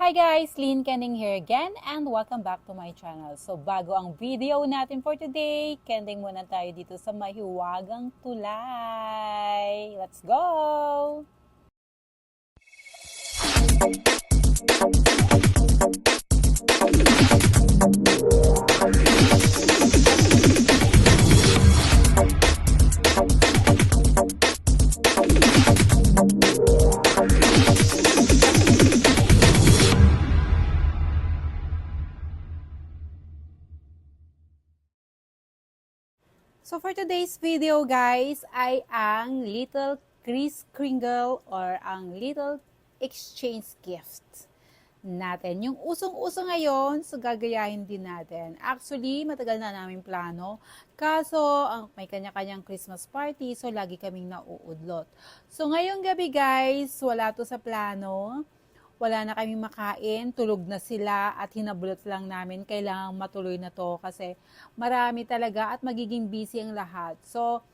Hi guys! Lynn Kending here again and welcome back to my channel. So bago ang video natin for today, kending muna tayo dito sa mahiwagang tulay. Let's go! So for today's video guys ay ang Little Kris Kringle or ang Little Exchange Gift natin. Yung usong-uso ngayon, so gagayahin din natin. Actually, matagal na namin plano. Kaso, may kanya-kanyang Christmas party, so lagi kaming nauudlot. So ngayong gabi guys, wala to sa plano. Wala na kami makain, tulog na sila at hinabulot lang namin. Kailangang matuloy na to kasi marami talaga at magiging busy ang lahat. So,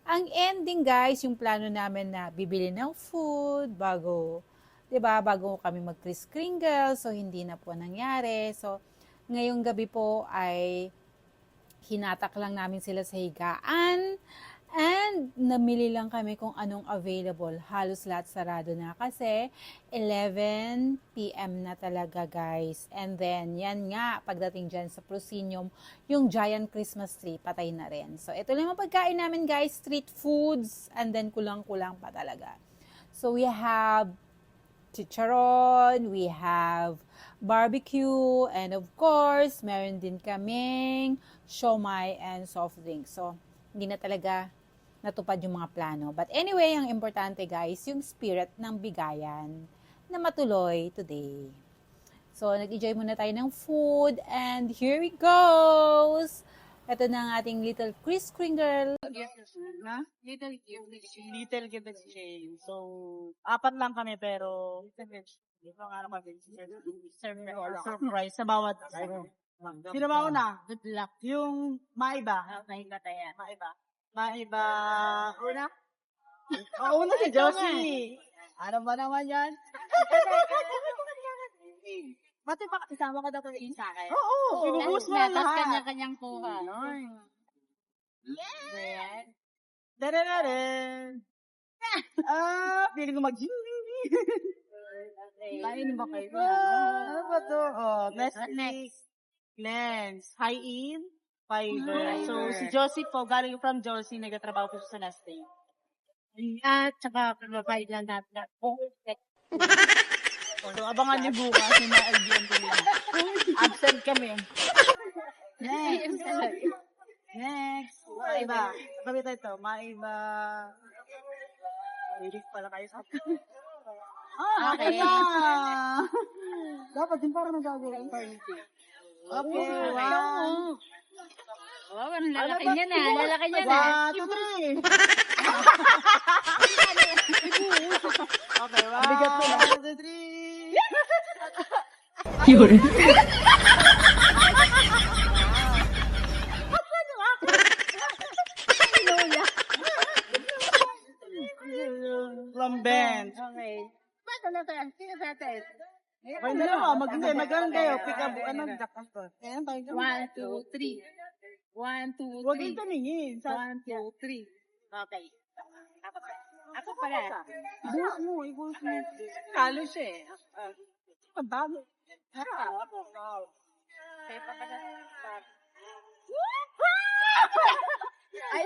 ang ending guys, yung plano namin na bibili ng food bago, 'di ba, bago kami mag-Kris Kringle. So, hindi na po nangyari. So, ngayong gabi po ay hinatak lang namin sila sa higaan. And namili lang kami kung anong available. Halos lahat sarado na kasi 11 PM na talaga guys. And then yan nga pagdating dyan sa proscenium, yung giant Christmas tree patay na rin. So ito lang ang pagkain namin guys, street foods and then kulang-kulang pa talaga. So we have chicharon, we have barbecue, and of course, meron din kaming siomai and soft drink. So hindi na talaga natupad yung mga plano. But anyway, ang importante guys, yung spirit ng bigayan na matuloy today. So, nag-enjoy muna tayo ng food and here we goes! Ito na ang ating Little Kris Kringle. Na? Little gift exchange. So, apat lang kami pero ito nga naman surprise sa bawat sino ba una? Good luck. Yung maiba. Maiba tayo. Maiba. Una? Una si Josie. Ano ba naman yan? Pati pa kasama ka daw sa akin. Oo, pinubus mo Tapos lahat. kanya-kanyang kuha. Yes! Darararan! Feeling ko Kain ba kayo? Ano ba to? Next. Cleanse. High in, fiber. So, si Josie po, galing from Josie, nagtatrabaho po siya sa nesting. At saka provide lang natin. So, abangan niyo bukas yung mga LBM ko nila. Absent kami. Next. Maiba. Sabi tayo ito. Maiba. Waiting pala kayo sa Okay. Dapat din parang nagagawin. Okay, wow. Wow, ang lalaki niya na. Lalaki niya na. 1, 2, 3. Okay, 1, 2, 3. Yun. Lambent. Okay. Bato na tayo. Sino sa atin? Okay na naman. Mag-ano kayo. Pick up. Ano? Ayan tayo. 1, 2, 3. 1, 2, 3. Huwag yung tumingin. 1, 2, 3. Okay. Ako pala. Ibuhos mo. Kalo siya eh. Ang dami. Kaya pa pala. Ay.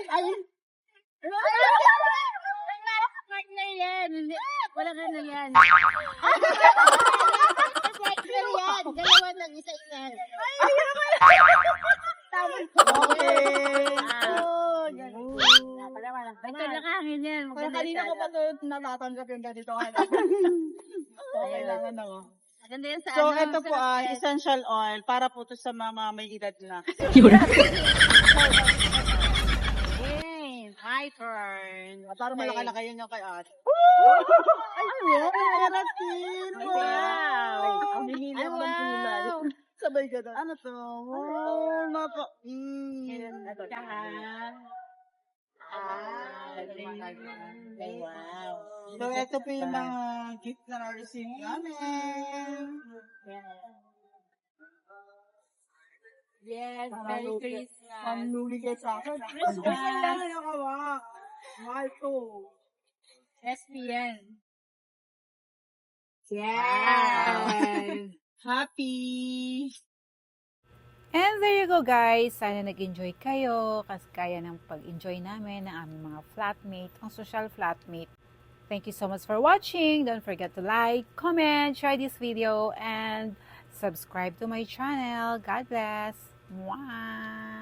Na yan. Wala ka na yan. yan. Dalawa lang isa yan. Okay. Ito nakangin yan. Kaya kanina ko pa ito natatanggap yung ganito. Okay lang ano. Maganda yan sa So, ano. ito po ay essential oil para po ito sa mga may edad na. Yay! My turn. Para malaki-laki yun yung kay ate. Ay, wow! Keratin! Wow! Ang hihila Ay, mo ng kulay. wow! Sabay ka na. Ano to? Wow! Napa. Wow! So, ito po yung mga gift na na-receive namin. Yes, Merry Christmas. Panluli kayo sa akin. Christmas na lang nakawa. Mahal to. SPN. Yes! Happy! And there you go guys, sana nag-enjoy kayo kasi kaya ng pag-enjoy namin ng aming mga flatmate, ang social flatmate. Thank you so much for watching. Don't forget to like, comment, share this video, and subscribe to my channel. God bless. Mwah!